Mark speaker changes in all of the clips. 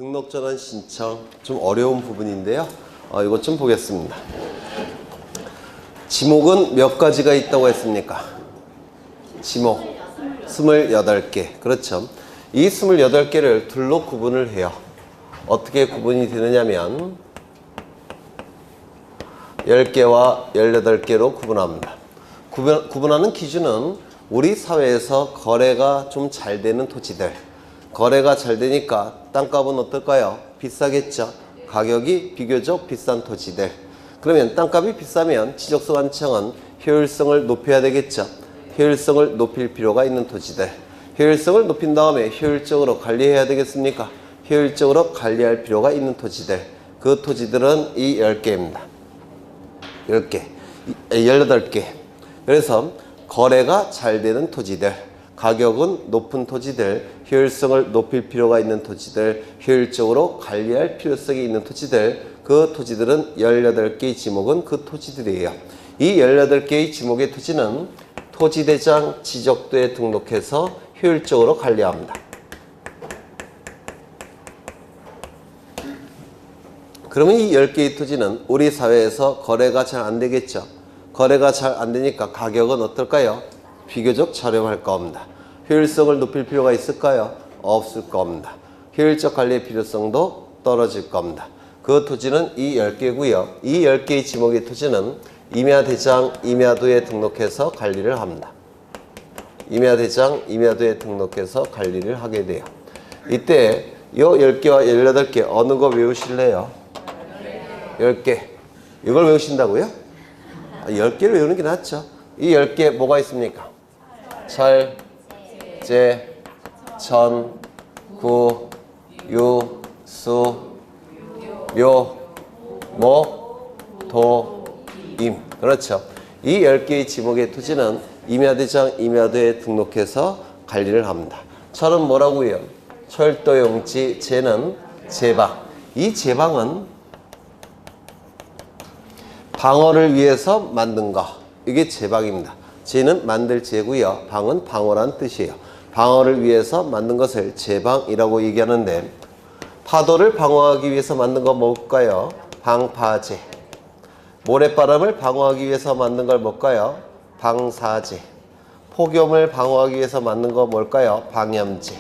Speaker 1: 등록전환 신청 좀 어려운 부분인데요. 이것 좀 보겠습니다. 지목은 몇 가지가 있다고 했습니까? 지목 28개. 그렇죠. 이 28개를 둘로 구분을 해요. 어떻게 구분이 되느냐면 10개와 18개로 구분합니다. 구분하는 기준은 우리 사회에서 거래가 좀 잘 되는 토지들, 거래가 잘 되니까 땅값은 어떨까요? 비싸겠죠. 가격이 비교적 비싼 토지들. 그러면 땅값이 비싸면 지적소관청은 효율성을 높여야 되겠죠. 효율성을 높일 필요가 있는 토지들. 효율성을 높인 다음에 효율적으로 관리해야 되겠습니까? 효율적으로 관리할 필요가 있는 토지들. 그 토지들은 이 10개입니다. 10개, 18개. 그래서 거래가 잘 되는 토지들, 가격은 높은 토지들, 효율성을 높일 필요가 있는 토지들, 효율적으로 관리할 필요성이 있는 토지들, 그 토지들은 18개의 지목은 그 토지들이에요. 이 18개의 지목의 토지는 토지대장 지적도에 등록해서 효율적으로 관리합니다. 그러면 이 10개의 토지는 우리 사회에서 거래가 잘 안 되겠죠. 거래가 잘 안 되니까 가격은 어떨까요? 비교적 저렴할 겁니다. 효율성을 높일 필요가 있을까요? 없을 겁니다. 효율적 관리의 필요성도 떨어질 겁니다. 그 토지는 이 10개고요. 이 10개의 지목의 토지는 임야대장, 임야도에 등록해서 관리를 합니다. 임야대장, 임야도에 등록해서 관리를 하게 돼요. 이때 이 10개와 18개 어느 거 외우실래요? 10개. 이걸 외우신다고요? 10개를 외우는 게 낫죠. 이 10개 뭐가 있습니까? 철, 제, 천, 구, 유, 수, 묘, 목, 도, 임. 그렇죠. 이 10개의 지목의 토지는 임야대장, 임야도에 등록해서 관리를 합니다. 철은 뭐라고요? 철도용지, 제는 제방. 이 제방은 방어를 위해서 만든 거. 이게 제방입니다. 제는 만들 제고요. 방은 방어란 뜻이에요. 방어를 위해서 만든 것을 제방이라고 얘기하는데, 파도를 방어하기 위해서 만든 거 뭘까요? 방파제. 모래바람을 방어하기 위해서 만든 걸 뭘까요? 방사제. 폭염을 방어하기 위해서 만든 거 뭘까요? 방염제.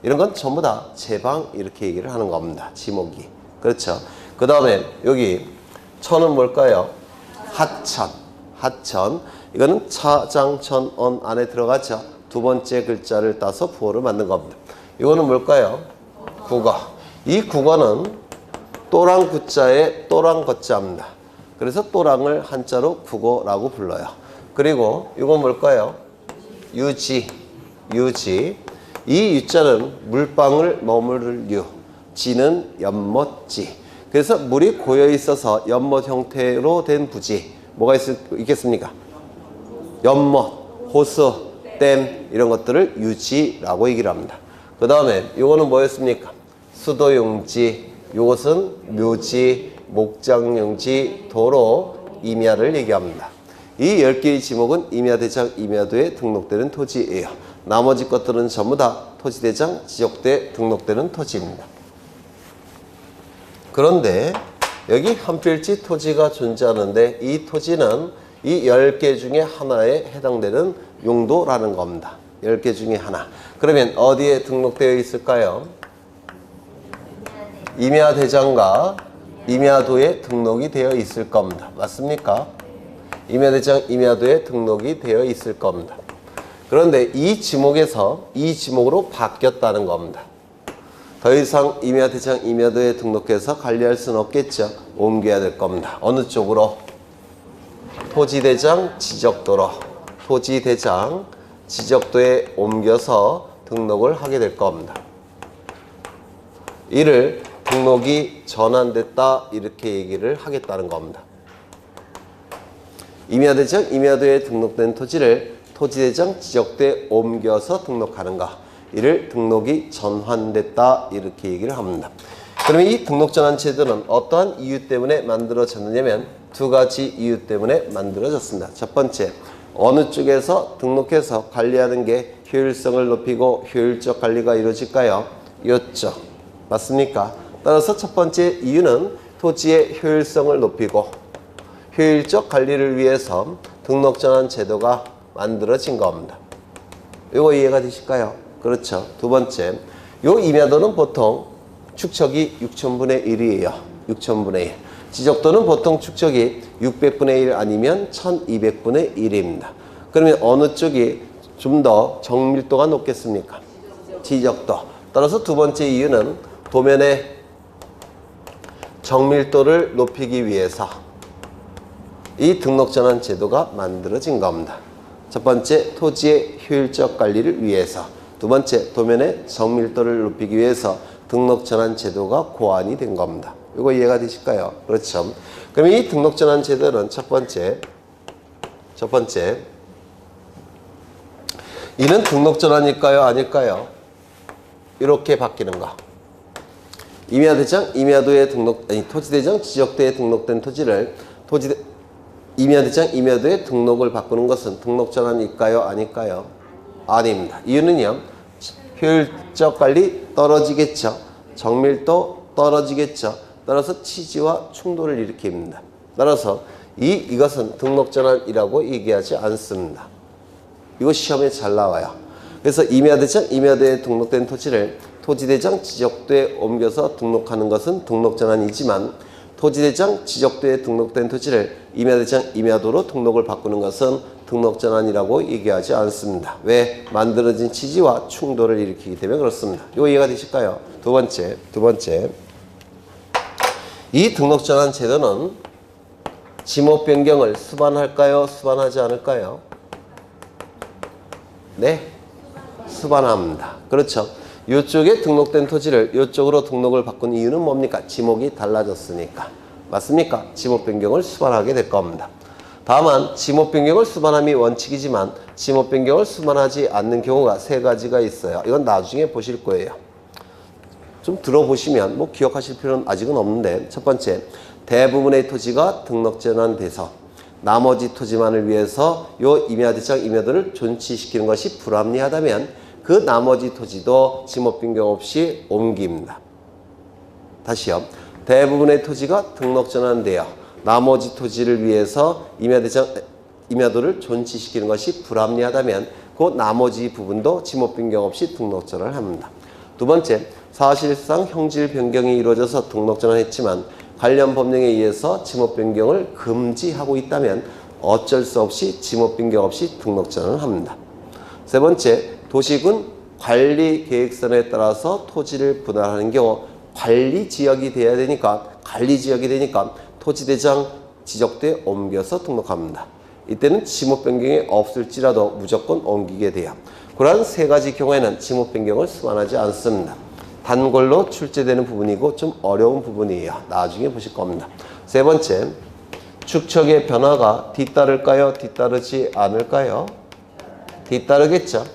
Speaker 1: 이런 건 전부 다 제방 이렇게 얘기를 하는 겁니다. 지목이. 그렇죠. 그 다음에 여기 천은 뭘까요? 하천. 하천. 이거는 차장천언 안에 들어가죠. 두 번째 글자를 따서 부호를 만든 겁니다. 이거는 뭘까요? 국어. 이 국어는 또랑 구자에 또랑 거자입니다. 그래서 또랑을 한자로 국어라고 불러요. 그리고 이건 뭘까요? 유지. 유지. 이 유자는 물방울 머무를 유. 지는 연못지. 그래서 물이 고여 있어서 연못 형태로 된 부지. 뭐가 있겠습니까? 연못, 호수, 댐 이런 것들을 유지라고 얘기를 합니다. 그 다음에 이거는 뭐였습니까? 수도용지, 이것은 묘지, 목장용지, 도로, 임야를 얘기합니다. 이 10개의 지목은 임야대장, 임야도에 등록되는 토지예요. 나머지 것들은 전부 다 토지대장, 지적도에 등록되는 토지입니다. 그런데 여기 한 필지 토지가 존재하는데 이 토지는 이 10개 중에 하나에 해당되는 용도라는 겁니다. 10개 중에 하나. 그러면 어디에 등록되어 있을까요? 임야대장과 임야도에 등록이 되어 있을 겁니다. 맞습니까? 임야대장, 임야도에 등록이 되어 있을 겁니다. 그런데 이 지목에서 이 지목으로 바뀌었다는 겁니다. 더 이상 임야대장, 임야도에 등록해서 관리할 수는 없겠죠. 옮겨야 될 겁니다. 어느 쪽으로? 토지대장, 지적도로. 토지대장, 지적도에 옮겨서 등록을 하게 될 겁니다. 이를 등록이 전환됐다 이렇게 얘기를 하겠다는 겁니다. 임야대장, 임야도에 등록된 토지를 토지대장, 지적도에 옮겨서 등록하는 것. 이를 등록이 전환됐다 이렇게 얘기를 합니다. 그러면 이 등록전환제도는 어떠한 이유 때문에 만들어졌느냐면 두 가지 이유 때문에 만들어졌습니다. 첫 번째, 어느 쪽에서 등록해서 관리하는 게 효율성을 높이고 효율적 관리가 이루어질까요? 이쪽. 맞습니까? 따라서 첫 번째 이유는 토지의 효율성을 높이고 효율적 관리를 위해서 등록전환 제도가 만들어진 겁니다. 이거 이해가 되실까요? 그렇죠. 두 번째, 요 임야도는 보통 축척이 6,000분의 1이에요. 6,000분의 1. 지적도는 보통 축척이 600분의 1 아니면 1,200분의 1입니다. 그러면 어느 쪽이 좀 더 정밀도가 높겠습니까? 지적도. 따라서 두 번째 이유는 도면의 정밀도를 높이기 위해서 이 등록전환 제도가 만들어진 겁니다. 첫 번째, 토지의 효율적 관리를 위해서. 두 번째, 도면의 정밀도를 높이기 위해서 등록전환 제도가 고안이 된 겁니다. 이거 이해가 되실까요? 그렇죠. 그럼 이 등록전환 제도는 첫 번째, 이는 등록전환일까요? 아닐까요? 이렇게 바뀌는 거. 임야대장, 임야도에 토지대장, 지적도에 등록된 토지를 임야대장, 임야도에 등록을 바꾸는 것은 등록전환일까요? 아닐까요? 아닙니다. 이유는요, 효율적 관리 떨어지겠죠. 정밀도 떨어지겠죠. 따라서 취지와 충돌을 일으킵니다. 따라서 이것은 등록전환이라고 얘기하지 않습니다. 이거 시험에 잘 나와요. 그래서 임야대장, 임야도에 등록된 토지를 토지대장, 지적도에 옮겨서 등록하는 것은 등록전환이지만 토지대장, 지적도에 등록된 토지를 임야대장, 임야도로 등록을 바꾸는 것은 등록전환이라고 얘기하지 않습니다. 왜? 만들어진 취지와 충돌을 일으키기 때문에 그렇습니다. 이거 이해가 되실까요? 두 번째. 이 등록전환 제도는 지목 변경을 수반할까요? 수반하지 않을까요? 네, 수반합니다. 그렇죠. 이쪽에 등록된 토지를 이쪽으로 등록을 바꾼 이유는 뭡니까? 지목이 달라졌으니까. 맞습니까? 지목 변경을 수반하게 될 겁니다. 다만 지목 변경을 수반함이 원칙이지만 지목 변경을 수반하지 않는 경우가 세 가지가 있어요. 이건 나중에 보실 거예요. 좀 들어보시면 뭐 기억하실 필요는 아직은 없는데, 첫 번째, 대부분의 토지가 등록 전환돼서 나머지 토지만을 위해서 요 임야대장, 임야도를 존치시키는 것이 불합리하다면 그 나머지 토지도 지목 변경 없이 옮깁니다. 다시요. 대부분의 토지가 등록 전환되어 나머지 토지를 위해서 임야대장, 임야도를 존치시키는 것이 불합리하다면 그 나머지 부분도 지목 변경 없이 등록 전환을 합니다. 두 번째, 사실상 형질 변경이 이루어져서 등록 전환했지만 관련 법령에 의해서 지목 변경을 금지하고 있다면 어쩔 수 없이 지목 변경 없이 등록 전환을 합니다. 세 번째, 도시군 관리계획선에 따라서 토지를 분할하는 경우 관리지역이 되니까 토지대장, 지적도에 옮겨서 등록합니다. 이때는 지목 변경이 없을지라도 무조건 옮기게 돼요. 그러한 세 가지 경우에는 지목 변경을 수반하지 않습니다. 단골로 출제되는 부분이고 좀 어려운 부분이에요. 나중에 보실 겁니다. 세 번째, 축척의 변화가 뒤따를까요? 뒤따르지 않을까요? 뒤따르겠죠.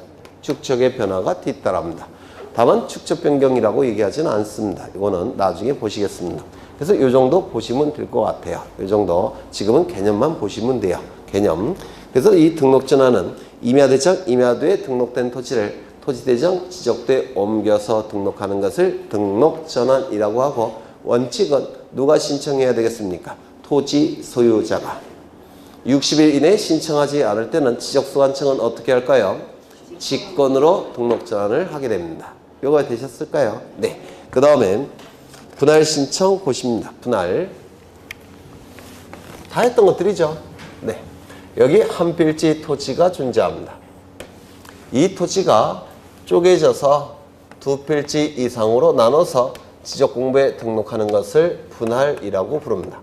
Speaker 1: 축척의 변화가 뒤따릅니다. 다만 축척 변경이라고 얘기하지는 않습니다. 이거는 나중에 보시겠습니다. 그래서 이 정도 보시면 될 것 같아요. 이 정도 지금은 개념만 보시면 돼요. 개념. 그래서 이 등록 전환은 임야대장, 임야도에 등록된 토지를 토지대장, 지적도에 옮겨서 등록하는 것을 등록 전환이라고 하고, 원칙은 누가 신청해야 되겠습니까? 토지 소유자가. 60일 이내에 신청하지 않을 때는 지적소관청은 어떻게 할까요? 직권으로 등록 전환을 하게 됩니다. 이거 되셨을까요? 네. 그 다음에 분할 신청 보십니다. 분할. 다 했던 것들이죠. 네. 여기 한 필지 토지가 존재합니다. 이 토지가 쪼개져서 두 필지 이상으로 나눠서 지적공부에 등록하는 것을 분할이라고 부릅니다.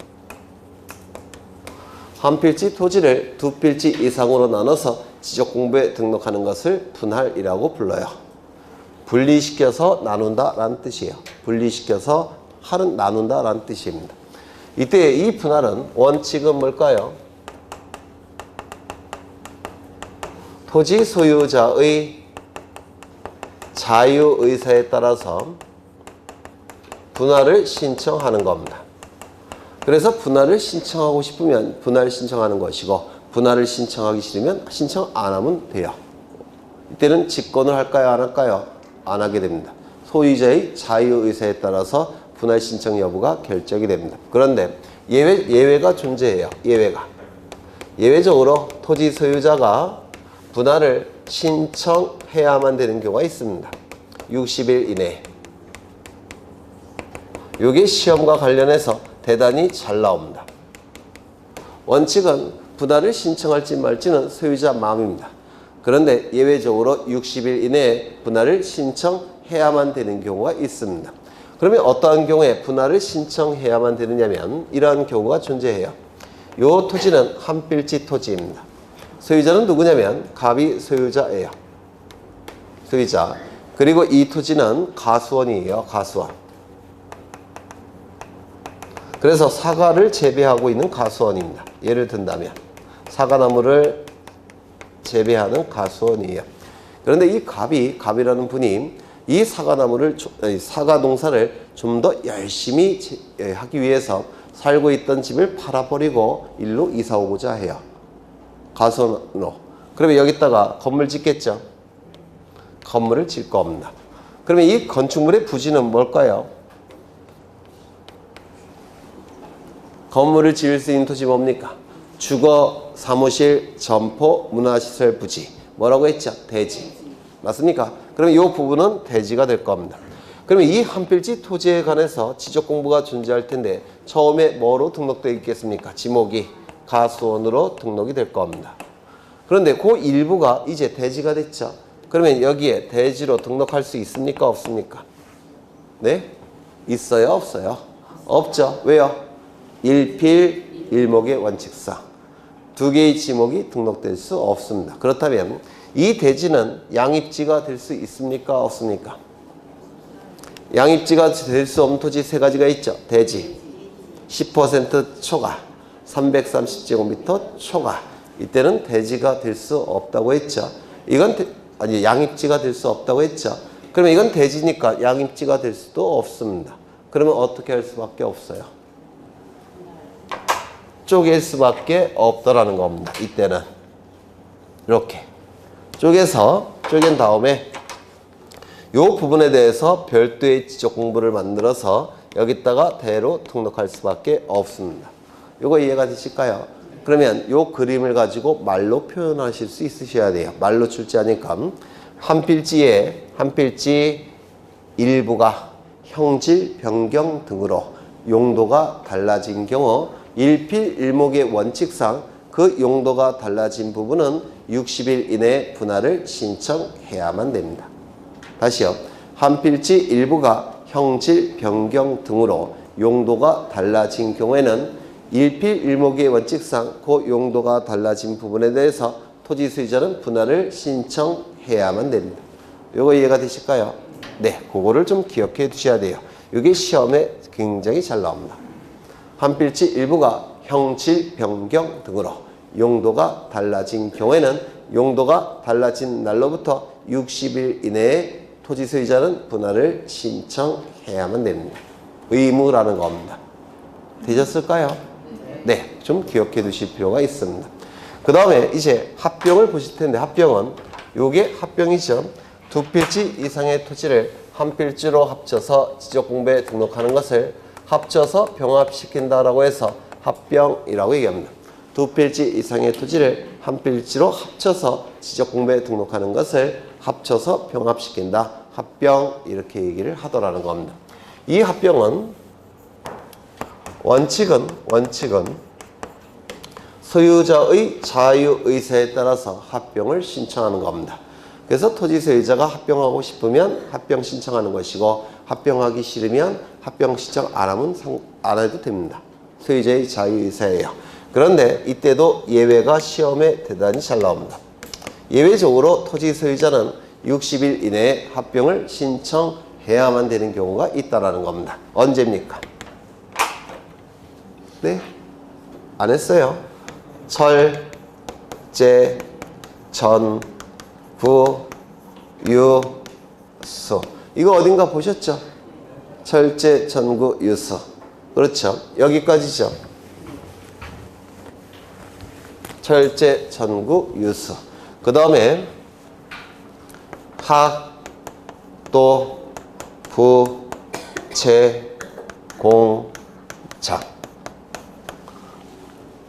Speaker 1: 한 필지 토지를 두 필지 이상으로 나눠서 지적공부에 등록하는 것을 분할이라고 불러요. 분리시켜서 나눈다 라는 뜻이에요. 분리시켜서 나눈다 라는 뜻입니다. 이때 이 분할은 원칙은 뭘까요? 토지 소유자의 자유의사에 따라서 분할을 신청하는 겁니다. 그래서 분할을 신청하고 싶으면 분할 신청하는 것이고, 분할을 신청하기 싫으면 신청 안 하면 돼요. 이때는 직권을 할까요? 안 할까요? 안 하게 됩니다. 소유자의 자유의사에 따라서 분할 신청 여부가 결정이 됩니다. 그런데 예외가 존재해요. 예외적으로 토지 소유자가 분할을 신청해야만 되는 경우가 있습니다. 60일 이내에. 이게 시험과 관련해서 대단히 잘 나옵니다. 원칙은 분할을 신청할지 말지는 소유자 마음입니다. 그런데 예외적으로 60일 이내에 분할을 신청해야만 되는 경우가 있습니다. 그러면 어떠한 경우에 분할을 신청해야만 되느냐면 이러한 경우가 존재해요. 이 토지는 한필지 토지입니다. 소유자는 누구냐면 갑이 소유자예요. 소유자. 그리고 이 토지는 가수원이에요. 가수원. 그래서 사과를 재배하고 있는 가수원입니다. 예를 든다면 사과나무를 재배하는 가수원이에요. 그런데 이 갑이라는 분이 이 사과 농사를 좀 더 열심히 하기 위해서 살고 있던 집을 팔아버리고 일로 이사 오고자 해요. 가수원으로. 그러면 여기다가 건물 짓겠죠? 건물을 질 겁니다. 그러면 이 건축물의 부지는 뭘까요? 건물을 지을 수 있는 토지 뭡니까? 주거, 사무실, 점포, 문화시설 부지. 뭐라고 했죠? 대지. 맞습니까? 그럼 이 부분은 대지가 될 겁니다. 그러면 이 한필지 토지에 관해서 지적 공부가 존재할 텐데 처음에 뭐로 등록되어 있겠습니까? 지목이 가수원으로 등록이 될 겁니다. 그런데 그 일부가 이제 대지가 됐죠. 그러면 여기에 대지로 등록할 수 있습니까? 없습니까? 네? 있어요? 없어요? 없죠. 왜요? 일필 일목의 원칙상 두 개의 지목이 등록될 수 없습니다. 그렇다면 이 대지는 양입지가 될 수 있습니까? 없습니까? 양입지가 될 수 없는 토지 세 가지가 있죠. 대지 10% 초과 330제곱미터 초과. 이때는 대지가 될 수 없다고 했죠. 이건 양입지가 될 수 없다고 했죠. 그러면 이건 대지니까 양입지가 될 수도 없습니다. 그러면 어떻게 할 수밖에 없어요? 쪼갤 수밖에 없다라는 겁니다. 이때는 이렇게 쪼갠 다음에 이 부분에 대해서 별도의 지적 공부를 만들어서 여기다가 대로 등록할 수밖에 없습니다. 이거 이해가 되실까요? 그러면 이 그림을 가지고 말로 표현하실 수 있으셔야 돼요. 말로 출제하니까 한필지 일부가 형질 변경 등으로 용도가 달라진 경우 일필일목의 원칙상 그 용도가 달라진 부분은 60일 이내에 분할을 신청해야만 됩니다. 다시요. 한필지 일부가 형질 변경 등으로 용도가 달라진 경우에는 일필일목의 원칙상 그 용도가 달라진 부분에 대해서 토지 소유자는 분할을 신청해야만 됩니다. 요거 이해가 되실까요? 네, 그거를 좀 기억해 두셔야 돼요. 이게 시험에 굉장히 잘 나옵니다. 한필지 일부가 형질 변경 등으로 용도가 달라진 경우에는 용도가 달라진 날로부터 60일 이내에 토지 소유자는 분할을 신청해야만 됩니다. 의무라는 겁니다. 되셨을까요? 네, 좀 기억해 두실 필요가 있습니다. 그 다음에 이제 합병을 보실 텐데 합병은 요게 합병이죠. 두 필지 이상의 토지를 한 필지로 합쳐서 지적공부에 등록하는 것을 합쳐서 병합시킨다라고 해서 합병이라고 얘기합니다. 두 필지 이상의 토지를 한 필지로 합쳐서 지적공부에 등록하는 것을 합쳐서 병합시킨다. 합병 이렇게 얘기를 하더라는 겁니다. 이 합병은 원칙은 소유자의 자유의사에 따라서 합병을 신청하는 겁니다. 그래서 토지 소유자가 합병하고 싶으면 합병 신청하는 것이고 합병하기 싫으면 합병 신청 안 해도 됩니다. 소유자의 자유의사예요. 그런데 이때도 예외가 시험에 대단히 잘 나옵니다. 예외적으로 토지 소유자는 60일 이내에 합병을 신청해야만 되는 경우가 있다는 겁니다. 언제입니까? 네? 안 했어요. 철제, 전, 구, 유, 수. 이거 어딘가 보셨죠? 철제, 전구, 유수. 그렇죠. 여기까지죠. 철제, 전구, 유수. 그 다음에 학, 도, 부채 공장.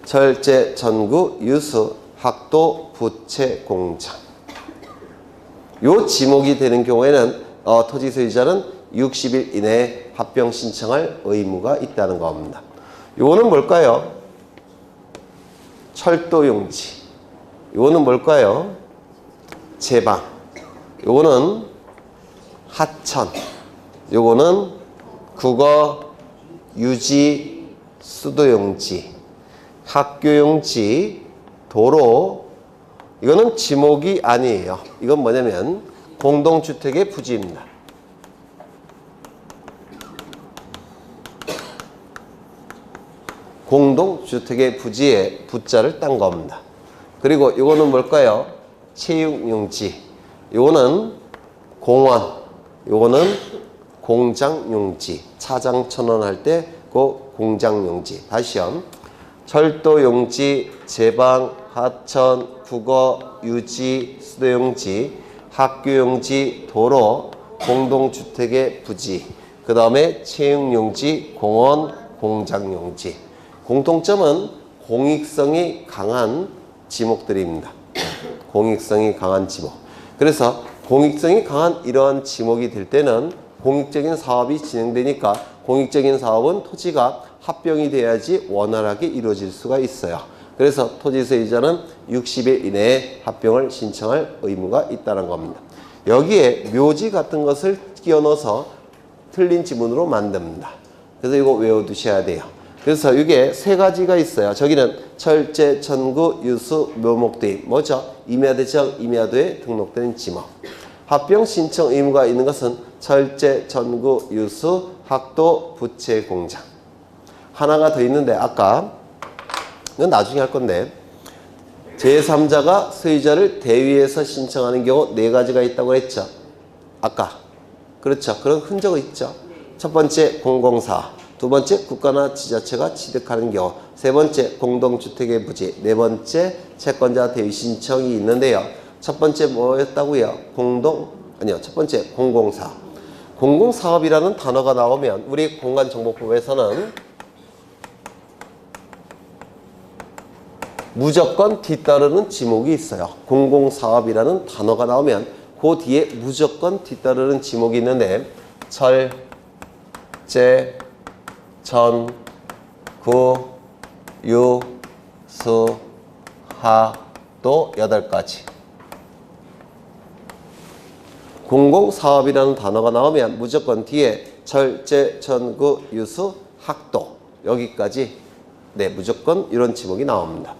Speaker 1: 철제 전구 유수 학도 부채 공장. 요 지목이 되는 경우에는 토지 소유자는 60일 이내에 합병 신청할 의무가 있다는 겁니다. 요거는 뭘까요? 철도용지. 요거는 뭘까요? 제방. 요거는 하천. 요거는 국어 유지 수도용지, 학교용지, 도로. 이거는 지목이 아니에요. 이건 뭐냐면 공동주택의 부지입니다. 공동주택의 부지에 부자를 딴 겁니다. 그리고 이거는 뭘까요? 체육용지. 이거는 공원. 이거는 공장용지. 차장 천원할 때 그 공장용지. 다시요. 철도용지, 제방, 하천, 국어, 유지, 수도용지, 학교용지, 도로, 공동주택의 부지. 그 다음에 체육용지, 공원, 공장용지. 공통점은 공익성이 강한 지목들입니다. 공익성이 강한 지목. 그래서 공익성이 강한 이러한 지목이 될 때는 공익적인 사업이 진행되니까 공익적인 사업은 토지가 합병이 돼야지 원활하게 이루어질 수가 있어요. 그래서 토지 소유자는 60일 이내에 합병을 신청할 의무가 있다는 겁니다. 여기에 묘지 같은 것을 끼워 넣어서 틀린 지문으로 만듭니다. 그래서 이거 외워두셔야 돼요. 그래서 이게 세 가지가 있어요. 저기는 철제, 천구, 유수, 묘목도입. 뭐죠? 임야대지역, 임야도에 등록된 지목. 합병 신청 의무가 있는 것은 철제, 천구, 유수, 학도, 부채, 공장. 하나가 더 있는데 아까 이건 나중에 할 건데 제3자가 소유자를 대위해서 신청하는 경우 네 가지가 있다고 했죠. 아까. 그렇죠. 그런 흔적이 있죠. 첫 번째 공공사, 두 번째 국가나 지자체가 취득하는 경우, 세 번째 공동주택의 부지, 네 번째 채권자 대위 신청이 있는데요. 첫 번째 뭐였다고요? 첫 번째 공공사. 공공사업이라는 단어가 나오면 우리 공간정보법에서는 무조건 뒤따르는 지목이 있어요. 공공사업이라는 단어가 나오면 그 뒤에 무조건 뒤따르는 지목이 있는데 철제, 전구, 유수, 학도 8가지. 공공사업이라는 단어가 나오면 무조건 뒤에 철제, 전구, 유수, 학도 여기까지 무조건 이런 지목이 나옵니다.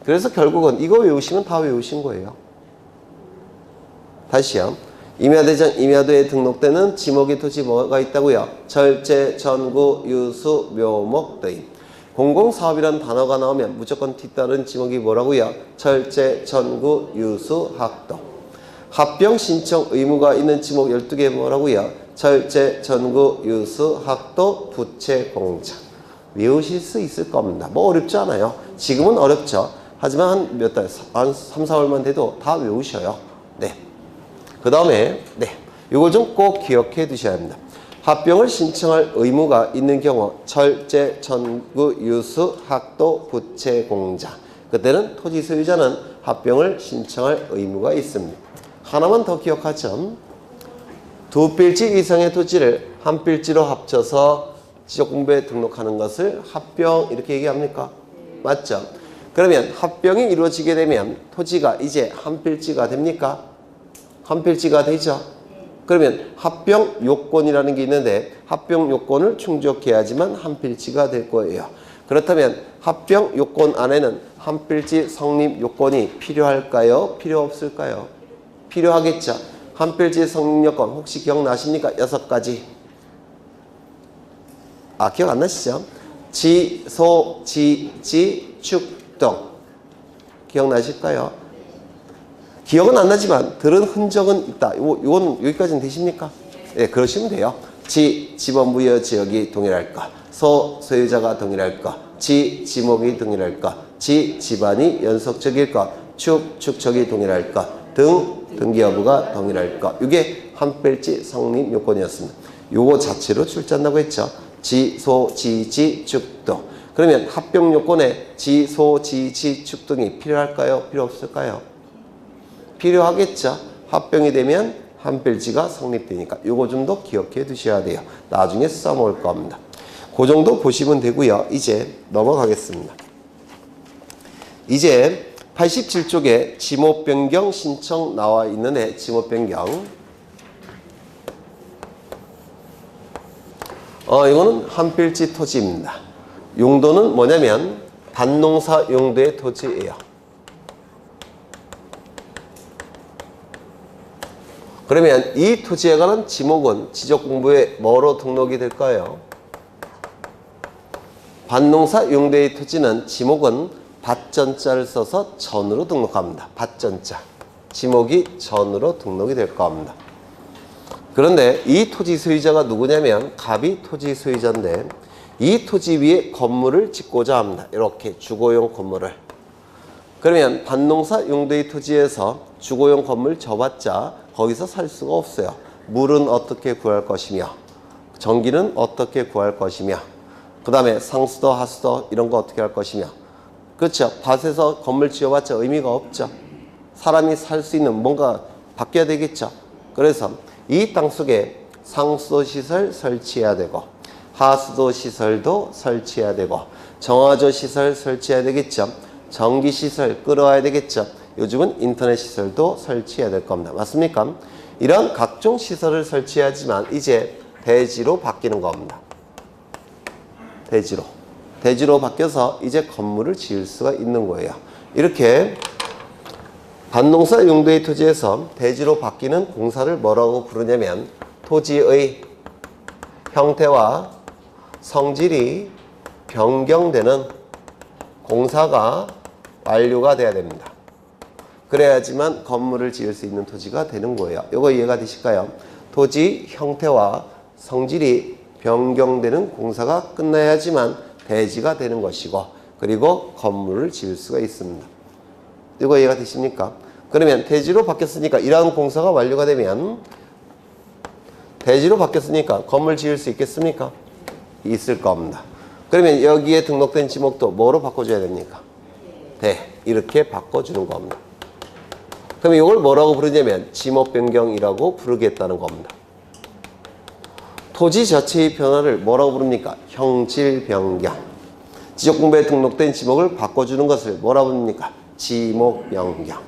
Speaker 1: 그래서 결국은 이거 외우시면 다 외우신 거예요. 다시요. 임야대장, 임야도에 등록되는 지목의 토지 뭐가 있다고요? 철제, 전구, 유수, 묘목 등. 공공사업이라는 단어가 나오면 무조건 뒤따른 지목이 뭐라고요? 철제, 전구, 유수, 학도. 합병 신청 의무가 있는 지목 12개 뭐라고요? 철제, 전구, 유수, 학도, 부채, 공장. 외우실 수 있을 겁니다. 뭐 어렵지 않아요. 지금은 어렵죠. 하지만 한 몇 달, 한 3, 4월만 돼도 다 외우셔요. 네. 그 다음에, 이거 좀 꼭 기억해 두셔야 합니다. 합병을 신청할 의무가 있는 경우, 철제, 전구, 유수, 학도, 부채, 공장. 그때는 토지 소유자는 합병을 신청할 의무가 있습니다. 하나만 더 기억하죠. 두 필지 이상의 토지를 한 필지로 합쳐서 지적공부에 등록하는 것을 합병 이렇게 얘기합니까? 맞죠? 그러면 합병이 이루어지게 되면 토지가 이제 한 필지가 됩니까? 한 필지가 되죠? 그러면 합병 요건이라는 게 있는데 합병 요건을 충족해야지만 한 필지가 될 거예요. 그렇다면 합병 요건 안에는 한 필지 성립 요건이 필요할까요? 필요 없을까요? 필요하겠죠. 한 필지 성립 요건 혹시 기억나십니까? 6가지. 기억 안 나시죠? 지, 소, 지, 축동. 기억나실까요? 기억은 안 나지만 들은 흔적은 있다. 이건 여기까지는 되십니까? 네, 그러시면 돼요. 지, 지번부여 지역이 동일할 것. 소, 소유자가 동일할 것. 지, 지목이 동일할 것. 지, 집안이 연속적일 것. 축, 축척이 동일할 것. 등, 등기 여부가 동일할 것. 이게 한 필지 성립 요건이었습니다. 요거 자체로 출제한다고 했죠. 지, 소, 지, 지, 축, 등. 그러면 합병 요건에 지, 소, 지, 지, 축 등이 필요할까요? 필요 없을까요? 필요하겠죠. 합병이 되면 한필지가 성립되니까 요거 좀 더 기억해 두셔야 돼요. 나중에 써먹을 겁니다. 그 정도 보시면 되고요. 이제 넘어가겠습니다. 이제 87쪽에 지목 변경 신청 나와 있는데 지목 변경 이거는 한필지 토지입니다. 용도는 뭐냐면 밭농사 용도의 토지예요. 그러면 이 토지에 관한 지목은 지적공부에 뭐로 등록이 될까요? 밭농사 용도의 토지는 지목은 밭전자를 써서 전으로 등록합니다. 밭전자. 지목이 전으로 등록이 될 겁니다. 그런데 이 토지 소유자가 누구냐면 갑이 토지 소유자인데 이 토지 위에 건물을 짓고자 합니다. 이렇게 주거용 건물을. 그러면 밭농사 용도의 토지에서 주거용 건물 져봤자 거기서 살 수가 없어요. 물은 어떻게 구할 것이며 전기는 어떻게 구할 것이며 그 다음에 상수도 하수도 이런 거 어떻게 할 것이며 그렇죠. 밭에서 건물 지어봤자 의미가 없죠. 사람이 살 수 있는 뭔가 바뀌어야 되겠죠. 그래서 이 땅속에 상수도 시설 설치해야 되고 하수도 시설도 설치해야 되고 정화조 시설 설치해야 되겠죠. 전기 시설 끌어와야 되겠죠. 요즘은 인터넷 시설도 설치해야 될 겁니다. 맞습니까? 이런 각종 시설을 설치하지만 이제 대지로 바뀌는 겁니다. 대지로 바뀌어서 이제 건물을 지을 수가 있는 거예요. 이렇게 밭농사 용도의 토지에서 대지로 바뀌는 공사를 뭐라고 부르냐면 토지의 형태와 성질이 변경되는 공사가 완료가 돼야 됩니다. 그래야지만 건물을 지을 수 있는 토지가 되는 거예요. 이거 이해가 되실까요? 토지 형태와 성질이 변경되는 공사가 끝나야지만 대지가 되는 것이고 그리고 건물을 지을 수가 있습니다. 이거 이해가 되십니까? 그러면 대지로 바뀌었으니까 이러한 공사가 완료가 되면 대지로 바뀌었으니까 건물 지을 수 있겠습니까? 있을 겁니다. 그러면 여기에 등록된 지목도 뭐로 바꿔줘야 됩니까? 이렇게 바꿔주는 겁니다. 그럼 이걸 뭐라고 부르냐면 지목 변경이라고 부르겠다는 겁니다. 토지 자체의 변화를 뭐라고 부릅니까? 형질 변경. 지적공부에 등록된 지목을 바꿔주는 것을 뭐라고 부릅니까? 지목 변경.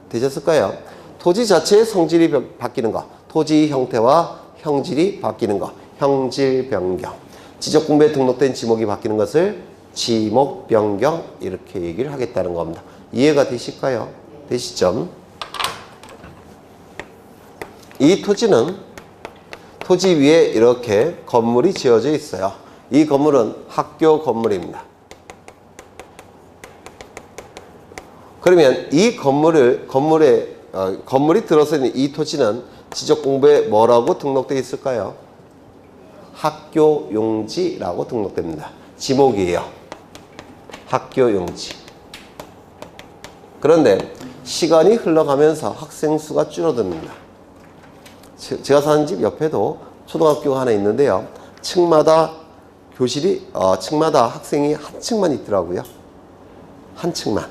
Speaker 1: 되셨을까요? 토지 자체의 성질이 바뀌는 거, 토지 형태와 형질이 바뀌는 거, 형질 변경. 지적공부에 등록된 지목이 바뀌는 것을 지목 변경 이렇게 얘기를 하겠다는 겁니다. 이해가 되실까요? 되시죠? 이 토지는 토지 위에 이렇게 건물이 지어져 있어요. 이 건물은 학교 건물입니다. 그러면 이 건물이 들어서 있는 이 토지는 지적공부에 뭐라고 등록되어 있을까요? 학교 용지라고 등록됩니다. 지목이에요. 학교 용지. 그런데 시간이 흘러가면서 학생 수가 줄어듭니다. 제가 사는 집 옆에도 초등학교가 하나 있는데요. 층마다 교실이 층마다 학생이 한 층만 있더라고요. 한 층만.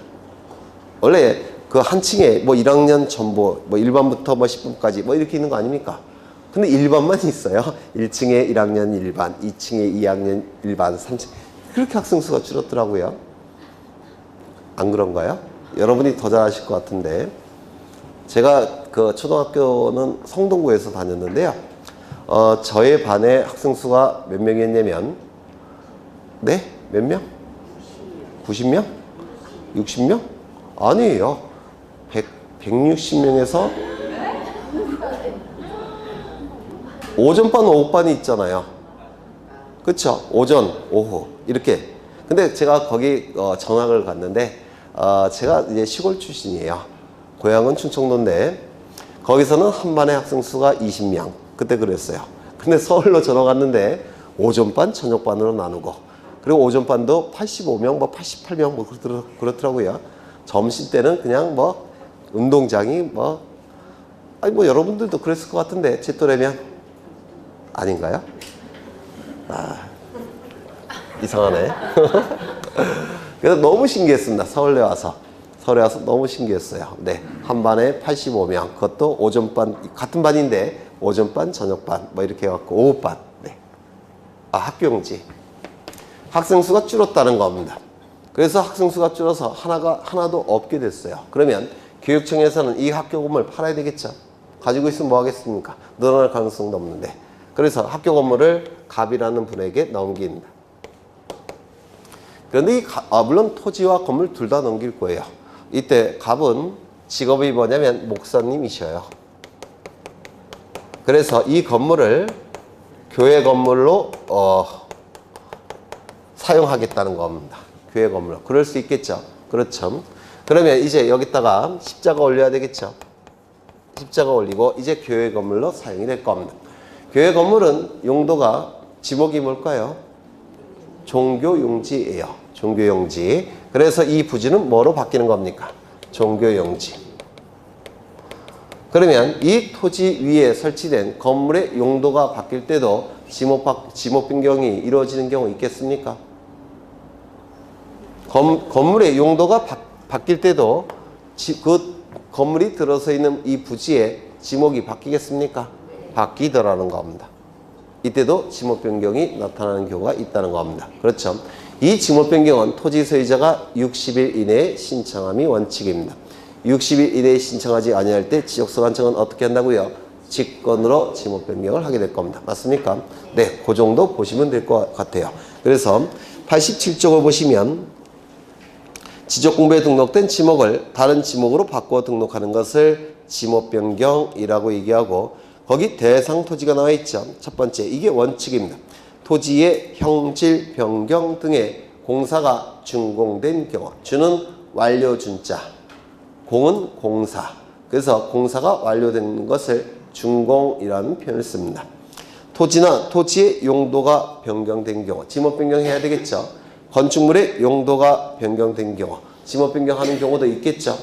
Speaker 1: 원래 그 한 층에 뭐 1학년 전부 뭐 1반부터 뭐 10반까지 뭐 이렇게 있는 거 아닙니까? 근데 1반만 있어요. 1층에 1학년 1반, 2층에 2학년 1반, 3층. 그렇게 학생 수가 줄었더라고요. 안 그런가요? 여러분이 더 잘 아실 것 같은데. 제가 그 초등학교는 성동구에서 다녔는데요. 저의 반의 학생 수가 몇 명이었냐면, 네? 몇 명? 90명? 60명? 아니에요. 160명에서 오전반, 오후반이 있잖아요. 그쵸? 오전, 오후. 이렇게. 근데 제가 거기 전학을 갔는데, 제가 이제 시골 출신이에요. 고향은 충청도인데, 거기서는 한 반의 학생 수가 20명. 그때 그랬어요. 근데 서울로 전학 갔는데, 오전반, 저녁반으로 나누고, 그리고 오전반도 85명, 뭐 88명, 뭐 그렇더라고요. 점심 때는 그냥 뭐, 운동장이 뭐, 아니 뭐 여러분들도 그랬을 것 같은데, 제 또래면. 아닌가요? 이상하네. 그래서 너무 신기했습니다. 서울에 와서 너무 신기했어요. 네, 한 반에 85명. 그것도 오전반, 같은 반인데 오전반, 저녁반 뭐 이렇게 해갖고 오후반. 네. 학교용지. 학생 수가 줄었다는 겁니다. 그래서 학생 수가 줄어서 하나도 없게 됐어요. 그러면 교육청에서는 이 학교 건물 팔아야 되겠죠. 가지고 있으면 뭐 하겠습니까? 늘어날 가능성도 없는데. 그래서 학교 건물을 갑이라는 분에게 넘깁니다. 그런데 물론 토지와 건물 둘 다 넘길 거예요. 이때 갑은 직업이 뭐냐면 목사님이셔요. 그래서 이 건물을 교회 건물로 사용하겠다는 겁니다. 교회 건물로. 그럴 수 있겠죠. 그렇죠. 그러면 이제 여기다가 십자가 올려야 되겠죠. 십자가 올리고 이제 교회 건물로 사용이 될 겁니다. 교회 건물은 용도가 지목이 뭘까요? 종교용지예요. 종교용지. 그래서 이 부지는 뭐로 바뀌는 겁니까? 종교용지. 그러면 이 토지 위에 설치된 건물의 용도가 바뀔 때도 지목 변경이 이루어지는 경우 있겠습니까? 건물의 용도가 바뀔 때도 그 건물이 들어서 있는 이 부지의 지목이 바뀌겠습니까? 바뀌더라는 겁니다. 이때도 지목 변경이 나타나는 경우가 있다는 겁니다. 그렇죠. 이 지목 변경은 토지 소유자가 60일 이내에 신청함이 원칙입니다. 60일 이내에 신청하지 아니할 때 지적소관청은 어떻게 한다고요? 직권으로 지목 변경을 하게 될 겁니다. 맞습니까? 네, 그 정도 보시면 될 것 같아요. 그래서 87쪽을 보시면 지적공부에 등록된 지목을 다른 지목으로 바꿔 등록하는 것을 지목 변경이라고 얘기하고, 거기 대상 토지가 나와 있죠. 첫 번째, 이게 원칙입니다. 토지의 형질 변경 등의 공사가 준공된 경우, 주는 완료 준자, 공은 공사. 그래서 공사가 완료된 것을 준공이라는 표현을 씁니다. 토지나 토지의 용도가 변경된 경우, 지목 변경해야 되겠죠. 건축물의 용도가 변경된 경우, 지목 변경하는 경우도 있겠죠.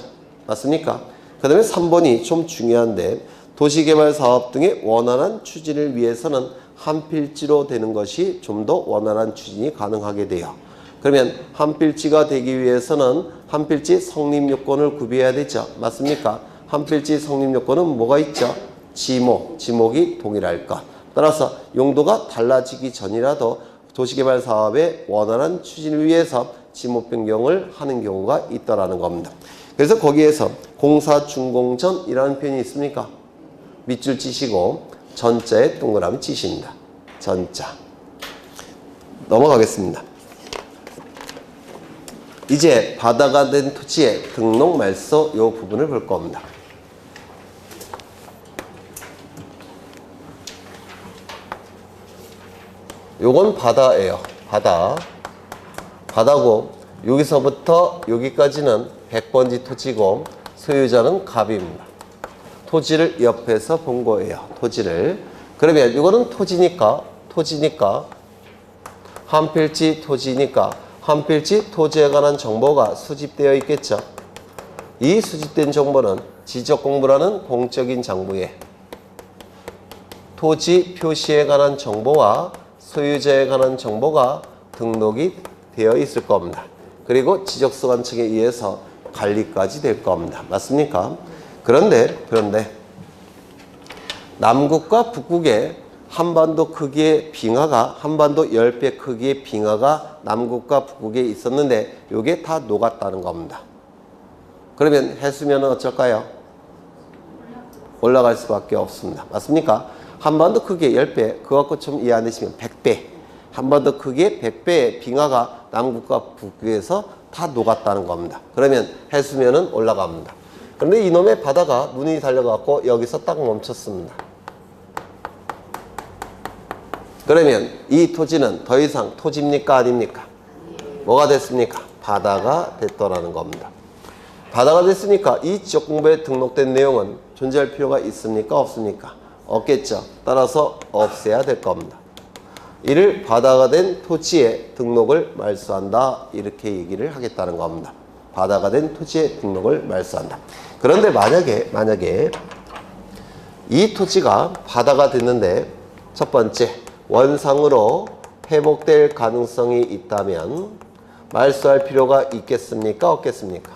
Speaker 1: 맞습니까? 그 다음에 3번이 좀 중요한데, 도시개발 사업 등의 원활한 추진을 위해서는 한 필지로 되는 것이 좀 더 원활한 추진이 가능하게 돼요. 그러면 한 필지가 되기 위해서는 한 필지 성립 요건을 구비해야 되죠. 맞습니까? 한 필지 성립 요건은 뭐가 있죠? 지목이 동일할 것. 따라서 용도가 달라지기 전이라도 도시개발 사업의 원활한 추진을 위해서 지목 변경을 하는 경우가 있다라는 겁니다. 그래서 거기에서 공사 준공 전이라는 표현이 있습니까? 밑줄 치시고 전자에 동그라미 치십니다. 전자. 넘어가겠습니다. 이제 바다가 된 토지의 등록 말소 이 부분을 볼 겁니다. 요건 바다예요. 바다고 여기서부터 여기까지는 100번지 토지고 소유자는 갑입니다. 토지를 옆에서 본 거예요. 토지를. 그러면 이거는 토지니까 한 필지 토지니까 한 필지 토지에 관한 정보가 수집되어 있겠죠. 이 수집된 정보는 지적공부라는 공적인 장부에 토지 표시에 관한 정보와 소유자에 관한 정보가 등록이 되어 있을 겁니다. 그리고 지적소관청에 의해서 관리까지 될 겁니다. 맞습니까? 그런데 남국과 북국의 한반도 크기의 빙하가, 한반도 10배 크기의 빙하가 남국과 북국에 있었는데 이게 다 녹았다는 겁니다. 그러면 해수면은 어쩔까요? 올라갈 수밖에 없습니다. 맞습니까? 한반도 크기의 10배, 그거 갖고 좀 이해 안 되시면 100배. 한반도 크기의 100배의 빙하가 남국과 북국에서 다 녹았다는 겁니다. 그러면 해수면은 올라갑니다. 그런데 이놈의 바다가 눈이 달려갖고 여기서 딱 멈췄습니다. 그러면 이 토지는 더 이상 토지입니까? 아닙니까? 뭐가 됐습니까? 바다가 됐더라는 겁니다. 바다가 됐으니까 이 지적공부에 등록된 내용은 존재할 필요가 있습니까? 없습니까? 없겠죠. 따라서 없애야 될 겁니다. 이를 바다가 된 토지에 등록을 말소한다. 이렇게 얘기를 하겠다는 겁니다. 바다가 된 토지에 등록을 말소한다. 그런데 만약에 이 토지가 바다가 됐는데 첫 번째, 원상으로 회복될 가능성이 있다면 말소할 필요가 있겠습니까? 없겠습니까?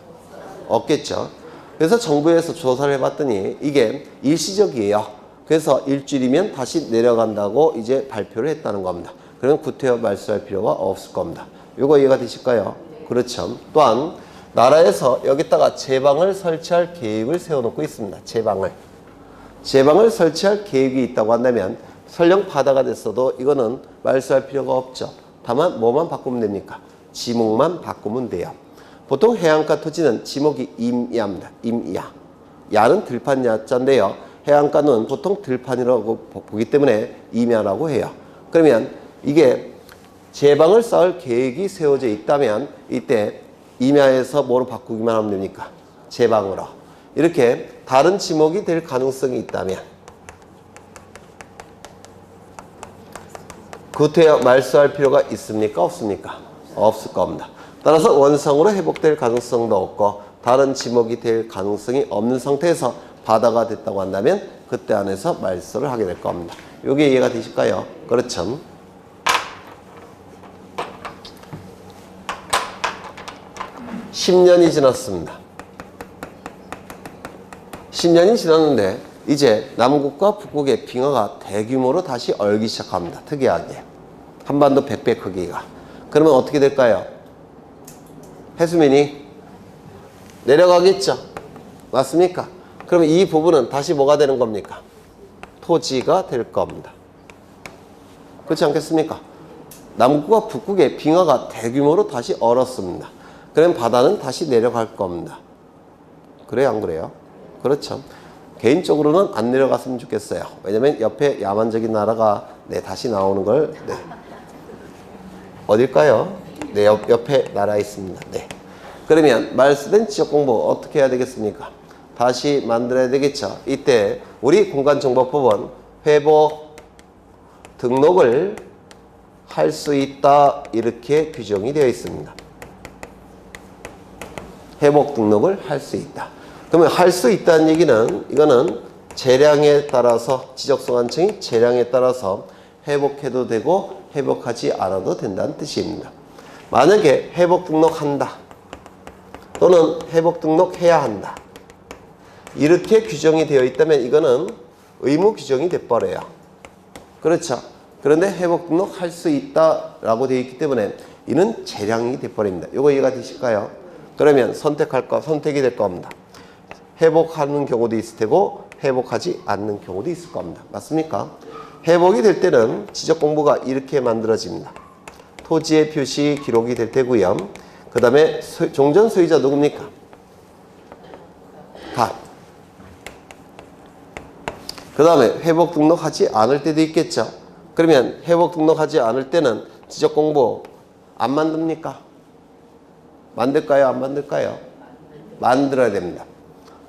Speaker 1: 없겠죠. 그래서 정부에서 조사를 해봤더니 이게 일시적이에요. 그래서 일주일이면 다시 내려간다고 이제 발표를 했다는 겁니다. 그러면 구태여 말소할 필요가 없을 겁니다. 이거 이해가 되실까요? 그렇죠. 또한 나라에서 여기다가 제방을 설치할 계획을 세워놓고 있습니다. 제방을 설치할 계획이 있다고 한다면 설령 바다가 됐어도 이거는 말소할 필요가 없죠. 다만 뭐만 바꾸면 됩니까? 지목만 바꾸면 돼요. 보통 해안가 토지는 지목이 임야입니다. 임야. 야는 들판 야자인데요. 해안가는 보통 들판이라고 보기 때문에 임야라고 해요. 그러면 이게 제방을 쌓을 계획이 세워져 있다면 이때 임야에서 뭐로 바꾸기만 하면 됩니까? 제방으로. 이렇게 다른 지목이 될 가능성이 있다면 구태여 말소할 필요가 있습니까? 없습니까? 없을 겁니다. 따라서 원상으로 회복될 가능성도 없고 다른 지목이 될 가능성이 없는 상태에서 바다가 됐다고 한다면 그때 안에서 말소를 하게 될 겁니다. 이게 이해가 되실까요? 그렇죠. (10년이) 지났습니다. 10년이 지났는데 이제 남국과 북국의 빙하가 대규모로 다시 얼기 시작합니다. 특이하게. 한반도 100배 크기가. 그러면 어떻게 될까요? 해수면이 내려가겠죠. 맞습니까? 그러면 이 부분은 다시 뭐가 되는 겁니까? 토지가 될 겁니다. 그렇지 않겠습니까? 남국과 북국의 빙하가 대규모로 다시 얼었습니다. 그럼 바다는 다시 내려갈 겁니다. 그래요, 안 그래요? 그렇죠. 개인적으로는 안 내려갔으면 좋겠어요. 왜냐면 옆에 야만적인 나라가 다시 나오는 걸 어딜까요? 옆에 나라에 있습니다. 그러면 말소된 지적 공부 어떻게 해야 되겠습니까? 다시 만들어야 되겠죠. 이때 우리 공간정보법은 회복 등록을 할 수 있다 이렇게 규정이 되어 있습니다. 회복 등록을 할 수 있다. 그러면 할 수 있다는 얘기는 이거는 재량에 따라서 지적소관청이 재량에 따라서 회복해도 되고 회복하지 않아도 된다는 뜻입니다. 만약에 회복 등록한다 또는 회복 등록해야 한다 이렇게 규정이 되어 있다면 이거는 의무 규정이 돼버려요. 그렇죠. 그런데 회복 등록할 수 있다라고 되어 있기 때문에 이는 재량이 돼버립니다. 이거 이해가 되실까요? 그러면 선택이 될 겁니다. 회복하는 경우도 있을 테고 회복하지 않는 경우도 있을 겁니다. 맞습니까? 회복이 될 때는 지적 공부가 이렇게 만들어집니다. 토지의 표시 기록이 될 테고요. 그 다음에 종전 소유자 누굽니까? 다. 그 다음에 회복 등록하지 않을 때도 있겠죠. 그러면 회복 등록하지 않을 때는 지적 공부 안 만듭니까? 만들까요? 안 만들까요? 만들어야 됩니다.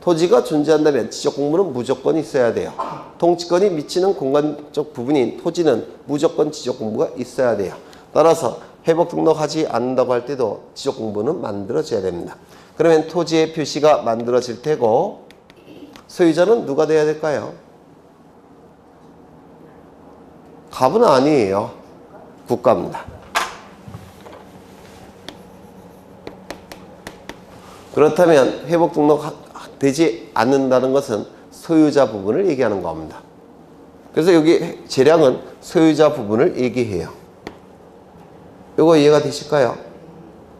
Speaker 1: 토지가 존재한다면 지적 공부는 무조건 있어야 돼요. 통치권이 미치는 공간적 부분인 토지는 무조건 지적 공부가 있어야 돼요. 따라서 회복 등록하지 않는다고 할 때도 지적 공부는 만들어져야 됩니다. 그러면 토지의 표시가 만들어질 테고 소유자는 누가 돼야 될까요? 갑은 아니에요. 국가입니다. 그렇다면 회복 등록되지 않는다는 것은 소유자 부분을 얘기하는 겁니다. 그래서 여기 재량은 소유자 부분을 얘기해요. 이거 이해가 되실까요?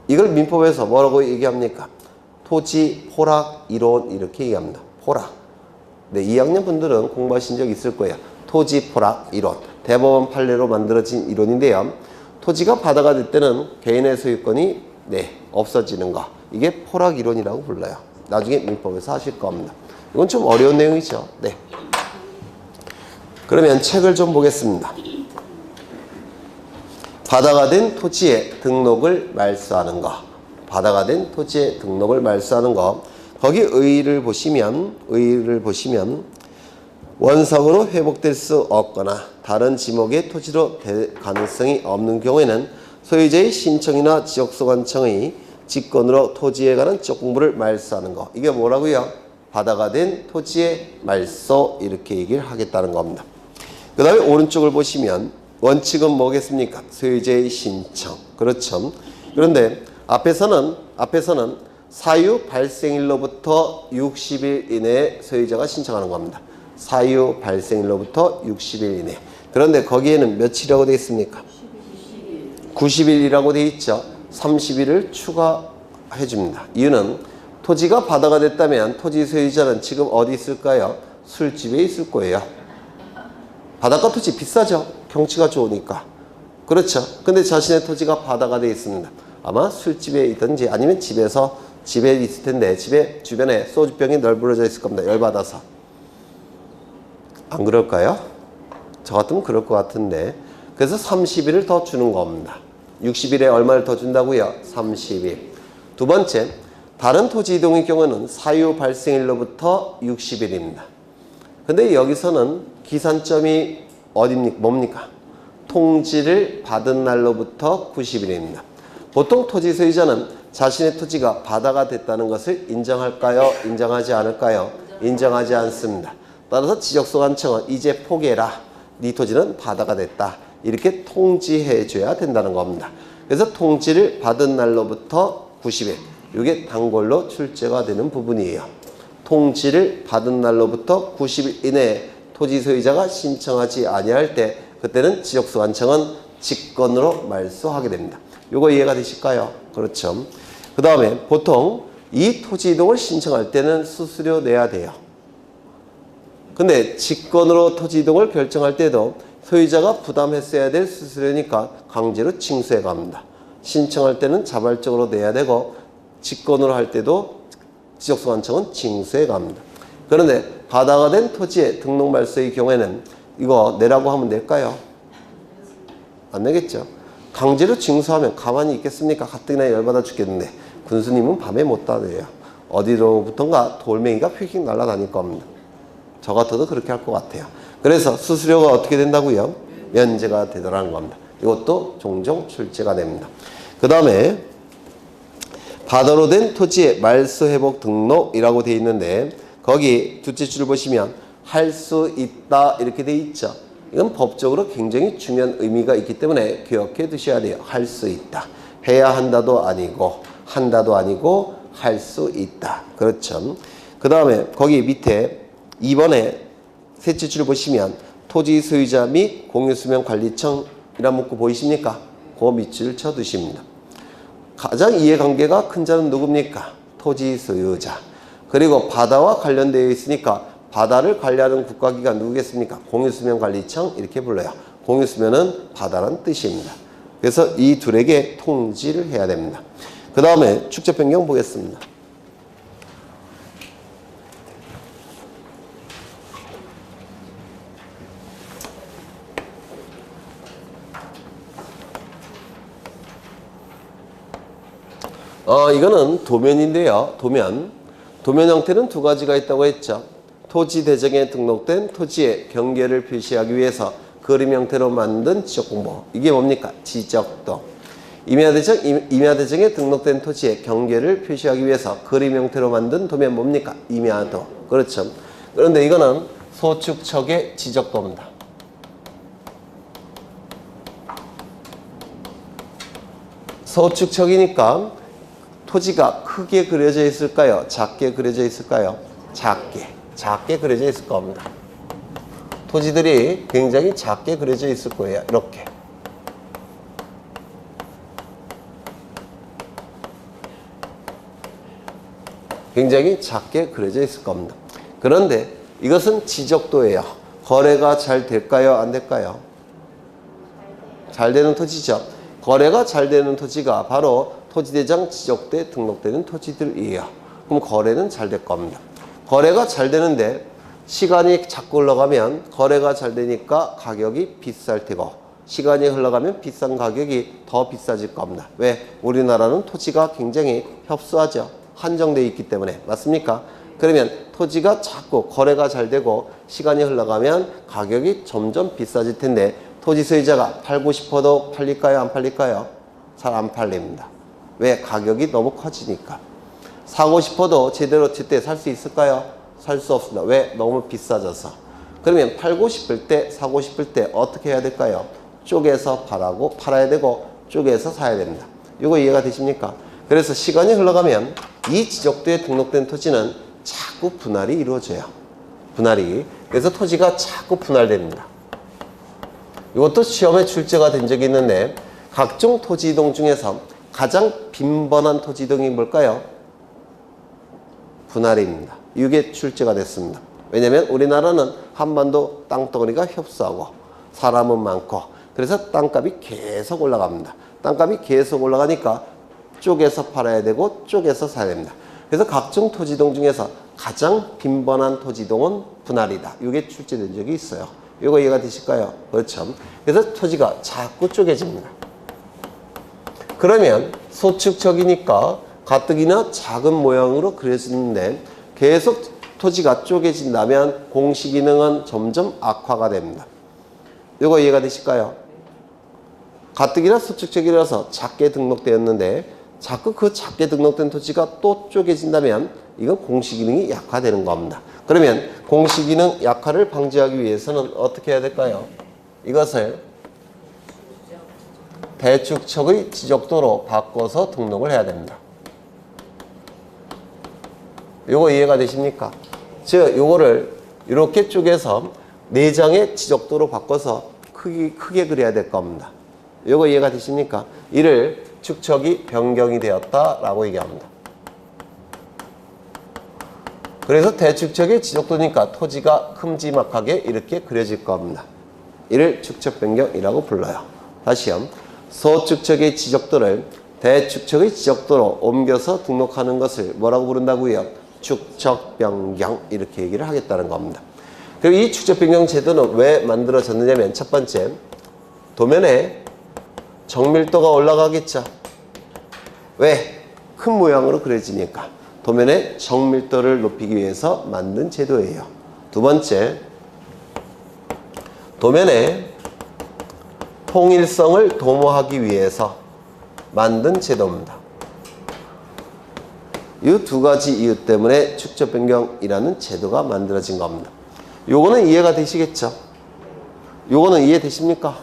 Speaker 1: 이걸 민법에서 뭐라고 얘기합니까? 토지 포락 이론 이렇게 얘기합니다. 포락. 2학년 분들은 공부하신 적 있을 거예요. 토지 포락 이론. 대법원 판례로 만들어진 이론인데요. 토지가 바다가 될 때는 개인의 소유권이 없어지는 거. 이게 포락 이론이라고 불러요. 나중에 민법에서 하실 겁니다. 이건 좀 어려운 내용이죠. 그러면 책을 좀 보겠습니다. 바다가 된 토지의 등록을 말소하는 거. 바다가 된 토지의 등록을 말소하는 거. 거기 의의를 보시면 원상으로 회복될 수 없거나 다른 지목의 토지로 될 가능성이 없는 경우에는 소유자의 신청이나 지적소관청의 직권으로 토지에 관한 지적 공부를 말소하는 거. 이게 뭐라고요? 바다가 된 토지의 말소 이렇게 얘기를 하겠다는 겁니다. 그 다음에 오른쪽을 보시면 원칙은 뭐겠습니까? 소유자의 신청. 그렇죠. 그런데 앞에서는 사유 발생일로부터 60일 이내에 소유자가 신청하는 겁니다. 사유 발생일로부터 60일 이내. 그런데 거기에는 며칠이라고 되어 있습니까? 90일이라고 되어 있죠. 30일을 추가해 줍니다. 이유는 토지가 바다가 됐다면 토지 소유자는 지금 어디 있을까요? 술집에 있을 거예요. 바닷가 토지 비싸죠. 경치가 좋으니까. 그렇죠. 근데 자신의 토지가 바다가 되어 있습니다. 아마 술집에 있든지 아니면 집에 있을 텐데 집에 주변에 소주병이 널브러져 있을 겁니다. 열받아서. 안 그럴까요? 저 같으면 그럴 것 같은데. 그래서 30일을 더 주는 겁니다. 60일에 얼마를 더 준다고요? 30일. 두 번째, 다른 토지 이동의 경우는 사유 발생일로부터 60일입니다. 근데 여기서는 기산점이 어딥니까? 뭡니까? 통지를 받은 날로부터 90일입니다. 보통 토지 소유자는 자신의 토지가 바다가 됐다는 것을 인정할까요? 인정하지 않을까요? 인정하지 않습니다. 따라서 지적소관청은 이제 포기해라. 네 토지는 바다가 됐다. 이렇게 통지해 줘야 된다는 겁니다. 그래서 통지를 받은 날로부터 90일. 이게 단골로 출제가 되는 부분이에요. 통지를 받은 날로부터 90일 이내에 토지 소유자가 신청하지 아니할 때 그때는 지적소관청은 직권으로 말소하게 됩니다. 이거 이해가 되실까요? 그렇죠. 그 다음에 보통 이 토지 이동을 신청할 때는 수수료 내야 돼요. 근데 직권으로 토지 이동을 결정할 때도 소유자가 부담했어야 될 수수료니까 강제로 징수해 갑니다. 신청할 때는 자발적으로 내야 되고 직권으로 할 때도 지적소관청은 징수해 갑니다. 그런데 바다가 된 토지의 등록 말소의 경우에는 이거 내라고 하면 낼까요? 안 내겠죠. 강제로 징수하면 가만히 있겠습니까? 가뜩이나 열받아 죽겠는데 군수님은 밤에 못 다녀요. 어디로부턴가 돌멩이가 휙휙 날아다닐 겁니다. 저 같아도 그렇게 할 것 같아요. 그래서 수수료가 어떻게 된다고요? 면제가 되더라는 겁니다. 이것도 종종 출제가 됩니다. 그 다음에 바다로 된 토지의 말소회복 등록이라고 되어 있는데 거기 둘째 줄을 보시면 할 수 있다 이렇게 되어 있죠. 이건 법적으로 굉장히 중요한 의미가 있기 때문에 기억해 두셔야 돼요. 할 수 있다. 해야 한다도 아니고 한다도 아니고 할 수 있다. 그렇죠. 그 다음에 거기 밑에 2번에 셋째 줄을 보시면 토지 소유자 및 공유수면관리청이란 문구 보이십니까? 그 밑줄 쳐두십니다. 가장 이해관계가 큰 자는 누굽니까? 토지 소유자. 그리고 바다와 관련되어 있으니까 바다를 관리하는 국가기관 누구겠습니까? 공유수면관리청 이렇게 불러요. 공유수면은 바다라는 뜻입니다. 그래서 이 둘에게 통지를 해야 됩니다. 그 다음에 축적 변경 보겠습니다. 이거는 도면인데요. 도면 형태는 두 가지가 있다고 했죠. 토지 대정에 등록된 토지의 경계를 표시하기 위해서 그림 형태로 만든 지적공보. 이게 뭡니까? 지적도. 임야대정에 등록된 토지의 경계를 표시하기 위해서 그림 형태로 만든 도면 뭡니까? 임야도. 그렇죠. 그런데 이거는 소축척의 지적도입니다. 소축척이니까 토지가 크게 그려져 있을까요? 작게 그려져 있을까요? 작게 그려져 있을 겁니다. 토지들이 굉장히 작게 그려져 있을 거예요. 이렇게. 굉장히 작게 그려져 있을 겁니다. 그런데 이것은 지적도예요. 거래가 잘 될까요? 안 될까요? 잘 되는 토지죠. 거래가 잘 되는 토지가 바로 토지대장 지적도에 등록되는 토지들이에요. 그럼 거래는 잘 될 겁니다. 거래가 잘 되는데 시간이 자꾸 흘러가면 거래가 잘 되니까 가격이 비쌀 테고 시간이 흘러가면 비싼 가격이 더 비싸질 겁니다. 왜? 우리나라는 토지가 굉장히 협소하죠. 한정되어 있기 때문에. 맞습니까? 그러면 토지가 자꾸 거래가 잘 되고 시간이 흘러가면 가격이 점점 비싸질 텐데 토지 소유자가 팔고 싶어도 팔릴까요? 안 팔릴까요? 잘 안 팔립니다. 왜? 가격이 너무 커지니까. 사고 싶어도 제대로 제때 살 수 있을까요? 살 수 없습니다. 왜? 너무 비싸져서. 그러면 팔고 싶을 때, 사고 싶을 때 어떻게 해야 될까요? 쪼개서 팔아야 되고 쪼개서 사야 됩니다. 이거 이해가 되십니까? 그래서 시간이 흘러가면 이 지적도에 등록된 토지는 자꾸 분할이 이루어져요. 분할이. 그래서 토지가 자꾸 분할됩니다. 이것도 시험에 출제가 된 적이 있는데 각종 토지 이동 중에서 가장 빈번한 토지 이동이 뭘까요? 분할입니다. 이게 출제가 됐습니다. 왜냐하면 우리나라는 한반도 땅덩어리가 협소하고 사람은 많고 그래서 땅값이 계속 올라갑니다. 땅값이 계속 올라가니까 쪼개서 팔아야 되고 쪼개서 사야 됩니다. 그래서 각종 토지 이동 중에서 가장 빈번한 토지 이동은 분할이다. 이게 출제된 적이 있어요. 이거 이해가 되실까요? 그렇죠. 그래서 토지가 자꾸 쪼개집니다. 그러면 소축적이니까 가뜩이나 작은 모양으로 그려지는데 계속 토지가 쪼개진다면 공시기능은 점점 악화가 됩니다. 이거 이해가 되실까요? 가뜩이나 소축적이라서 작게 등록되었는데 자꾸 그 작게 등록된 토지가 또 쪼개진다면 이건 공시기능이 약화되는 겁니다. 그러면 공시기능 약화를 방지하기 위해서는 어떻게 해야 될까요? 이것을 대축척의 지적도로 바꿔서 등록을 해야 됩니다. 요거 이해가 되십니까? 즉 요거를 이렇게 쪼개서 4장의 지적도로 바꿔서 크게 그려야 될 겁니다. 요거 이해가 되십니까? 이를 축척이 변경이 되었다라고 얘기합니다. 그래서 대축척의 지적도니까 토지가 큼지막하게 이렇게 그려질 겁니다. 이를 축척 변경이라고 불러요. 다시요. 소축척의 지적도를 대축척의 지적도로 옮겨서 등록하는 것을 뭐라고 부른다고요? 축척 변경 이렇게 얘기를 하겠다는 겁니다. 그리고 이 축척 변경 제도는 왜 만들어졌느냐면 첫 번째, 도면에 정밀도가 올라가겠죠. 왜? 큰 모양으로 그려지니까. 도면의 정밀도를 높이기 위해서 만든 제도예요. 두 번째, 도면의 통일성을 도모하기 위해서 만든 제도입니다. 이 두 가지 이유 때문에 축척 변경이라는 제도가 만들어진 겁니다. 요거는 이해가 되시겠죠? 요거는 이해되십니까?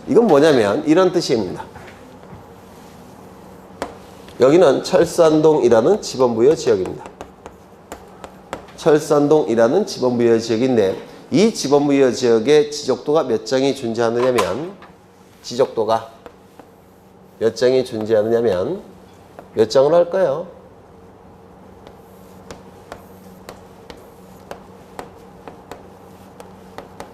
Speaker 1: 이건 뭐냐면 이런 뜻입니다. 여기는 철산동이라는 지번부여 지역입니다. 철산동이라는 지번부여 지역인데 이 지번부여 지역에 지적도가 몇 장이 존재하느냐면 지적도가 몇 장이 존재하느냐면 몇 장을 할까요?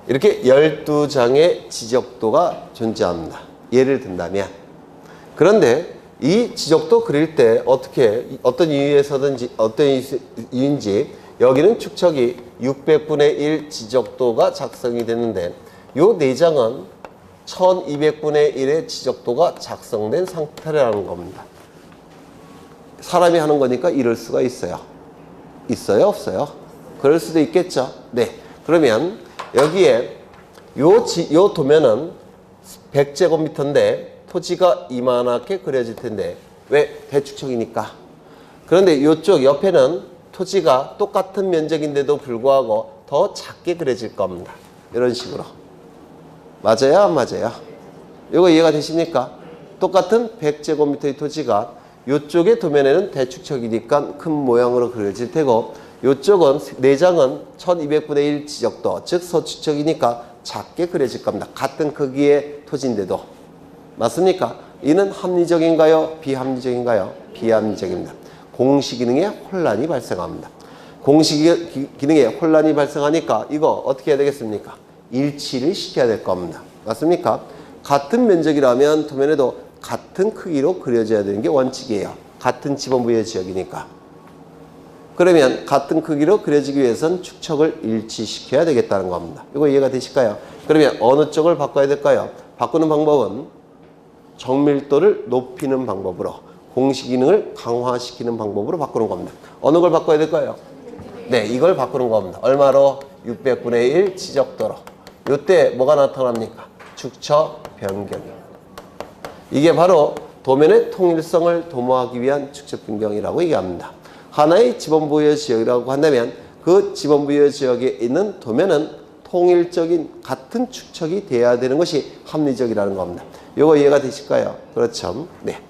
Speaker 1: 이렇게 12장의 지적도가 존재합니다. 예를 든다면. 그런데 이 지적도 그릴 때 어떤 이유에서든지, 어떤 이유인지 여기는 축척이 600분의 1 지적도가 작성이 됐는데 요 4장은 1200분의 1의 지적도가 작성된 상태라는 겁니다. 사람이 하는 거니까 이럴 수가 있어요. 있어요? 없어요? 그럴 수도 있겠죠. 네. 그러면 여기에 요 도면은 100제곱미터인데 토지가 이만하게 그려질 텐데 왜? 대축척이니까. 그런데 이쪽 옆에는 토지가 똑같은 면적인데도 불구하고 더 작게 그려질 겁니다. 이런 식으로. 맞아요? 안 맞아요? 이거 이해가 되십니까? 똑같은 100제곱미터의 토지가 이쪽의 도면에는 대축척이니까 큰 모양으로 그려질 테고 이쪽은 4장은 1200분의 1 지적도, 즉 소축척이니까 작게 그려질 겁니다. 같은 크기의 토지인데도. 맞습니까? 이는 합리적인가요? 비합리적인가요? 비합리적입니다. 공시기능에 혼란이 발생합니다. 공시기능에 혼란이 발생하니까 이거 어떻게 해야 되겠습니까? 일치를 시켜야 될 겁니다. 맞습니까? 같은 면적이라면 도면에도 같은 크기로 그려져야 되는 게 원칙이에요. 같은 지번부의 지역이니까. 그러면 같은 크기로 그려지기 위해서는 축척을 일치시켜야 되겠다는 겁니다. 이거 이해가 되실까요? 그러면 어느 쪽을 바꿔야 될까요? 바꾸는 방법은 정밀도를 높이는 방법으로, 공시기능을 강화시키는 방법으로 바꾸는 겁니다. 어느 걸 바꿔야 될까요? 네, 이걸 바꾸는 겁니다. 얼마로? 600분의 1 지적도로. 이때 뭐가 나타납니까? 축척 변경이요. 이게 바로 도면의 통일성을 도모하기 위한 축척 변경이라고 얘기합니다. 하나의 지번부여 지역이라고 한다면 그 지번부여 지역에 있는 도면은 통일적인 같은 축척이 돼야 되는 것이 합리적이라는 겁니다. 이거 이해가 되실까요? 그렇죠. 네.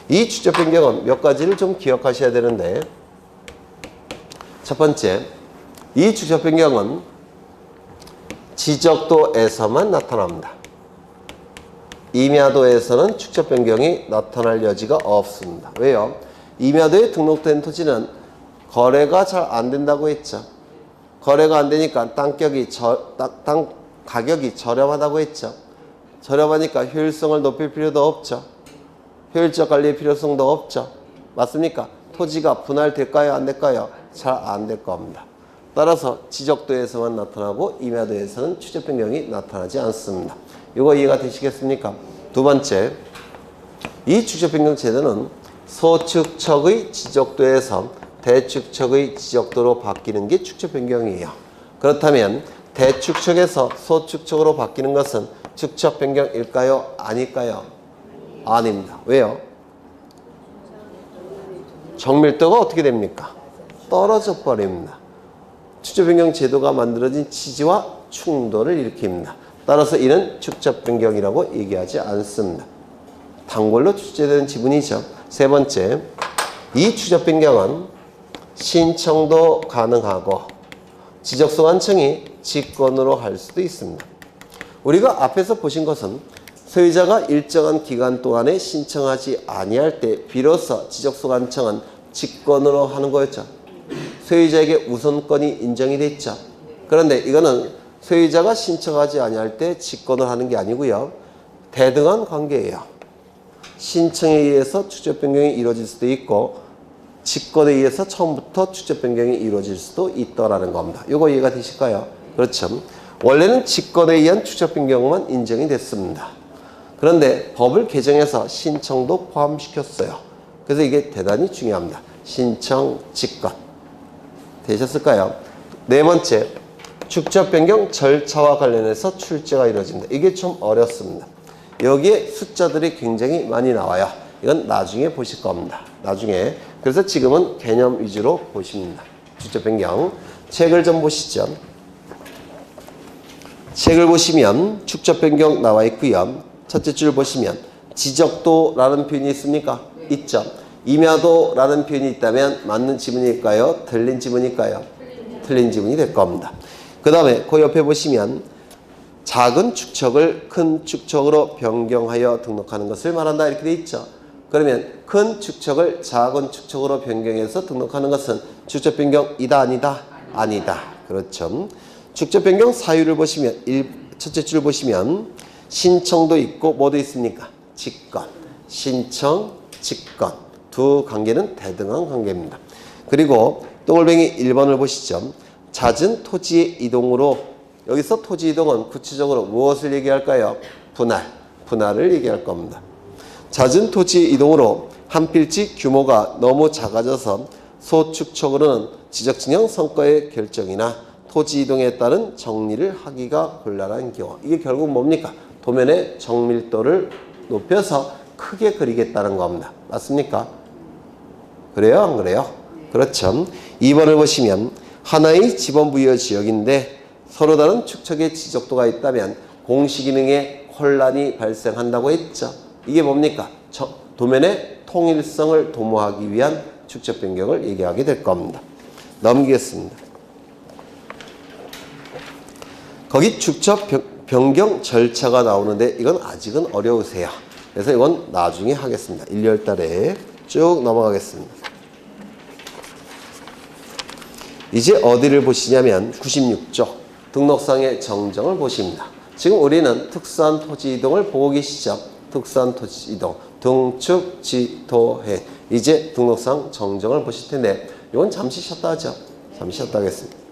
Speaker 1: 이 축척 변경은 몇 가지를 좀 기억하셔야 되는데, 첫 번째, 이 축척 변경은 지적도에서만 나타납니다. 임야도에서는 축척 변경이 나타날 여지가 없습니다. 왜요? 임야도에 등록된 토지는 거래가 잘 안 된다고 했죠. 거래가 안 되니까 땅 가격이 저렴하다고 했죠. 저렴하니까 효율성을 높일 필요도 없죠. 효율적 관리의 필요성도 없죠. 맞습니까? 토지가 분할될까요? 안 될까요? 잘 안 될 겁니다. 따라서 지적도에서만 나타나고 임야도에서는 축척 변경이 나타나지 않습니다. 이거 이해가 되시겠습니까? 두 번째, 이 축척 변경 제도는 소축척의 지적도에서 대축척의 지적도로 바뀌는 게 축척 변경이에요. 그렇다면 대축척에서 소축척으로 바뀌는 것은 축척 변경일까요? 아닐까요? 아닙니다. 왜요? 정밀도가 어떻게 됩니까? 떨어져 버립니다. 축척 변경 제도가 만들어진 취지와 충돌을 일으킵니다. 따라서 이는 축척 변경이라고 얘기하지 않습니다. 단골로 출제되는 지분이죠. 세 번째, 이 축척 변경은 신청도 가능하고 지적소관청이 직권으로 할 수도 있습니다. 우리가 앞에서 보신 것은 소유자가 일정한 기간 동안에 신청하지 아니할 때 비로소 지적소관청은 직권으로 하는 거였죠. 소유자에게 우선권이 인정이 됐죠. 그런데 이거는 소유자가 신청하지 아니할 때 직권을 하는 게 아니고요. 대등한 관계예요. 신청에 의해서 축척 변경이 이루어질 수도 있고 직권에 의해서 처음부터 축척 변경이 이루어질 수도 있다라는 겁니다. 이거 이해가 되실까요? 그렇죠. 원래는 직권에 의한 축척 변경만 인정이 됐습니다. 그런데 법을 개정해서 신청도 포함시켰어요. 그래서 이게 대단히 중요합니다. 신청, 직권. 되셨을까요? 네 번째, 축척 변경 절차와 관련해서 출제가 이루어집니다. 이게 좀 어렵습니다. 여기에 숫자들이 굉장히 많이 나와요. 이건 나중에 보실 겁니다. 나중에. 그래서 지금은 개념 위주로 보십니다. 축척 변경. 책을 좀 보시죠. 책을 보시면 축척 변경 나와 있고요. 첫째 줄 보시면 지적도라는 표현이 있습니까? 있죠. 임야도라는 표현이 있다면 맞는 지문일까요? 틀린 지문일까요? 틀린 지문이 될 겁니다. 그 다음에 그 옆에 보시면 작은 축척을 큰 축척으로 변경하여 등록하는 것을 말한다 이렇게 돼 있죠. 그러면 큰 축척을 작은 축척으로 변경해서 등록하는 것은 축척 변경이다 아니다? 아니다. 그렇죠. 축척 변경 사유를 보시면 첫째 줄 보시면 신청도 있고 뭐도 있습니까? 직권. 신청, 직권. 두 관계는 대등한 관계입니다. 그리고 동글뱅이 1번을 보시죠. 잦은 토지의 이동으로 여기서 토지 이동은 구체적으로 무엇을 얘기할까요? 분할을 얘기할 겁니다. 잦은 토지 이동으로 한 필지 규모가 너무 작아져서 소축척으로는 지적진영 성과의 결정이나 토지 이동에 따른 정리를 하기가 곤란한 경우. 이게 결국 뭡니까? 도면의 정밀도를 높여서 크게 그리겠다는 겁니다. 맞습니까? 그래요? 안 그래요? 그렇죠. 2번을 보시면 하나의 지번부여 지역인데 서로 다른 축척의 지적도가 있다면 공시기능에 혼란이 발생한다고 했죠. 이게 뭡니까? 도면의 통일성을 도모하기 위한 축척 변경을 얘기하게 될 겁니다. 넘기겠습니다. 거기 축척 변경 절차가 나오는데 이건 아직은 어려우세요. 그래서 이건 나중에 하겠습니다. 1월 달에 쭉 넘어가겠습니다. 이제 어디를 보시냐면 96쪽 등록상의 정정을 보십니다. 지금 우리는 특수한 토지 이동을 보고 계시죠? 특수한 토지 이동, 등축, 지토해. 이제 등록상 정정을 보실 텐데 이건 잠시 쉬었다 하죠. 잠시 쉬었다 하겠습니다.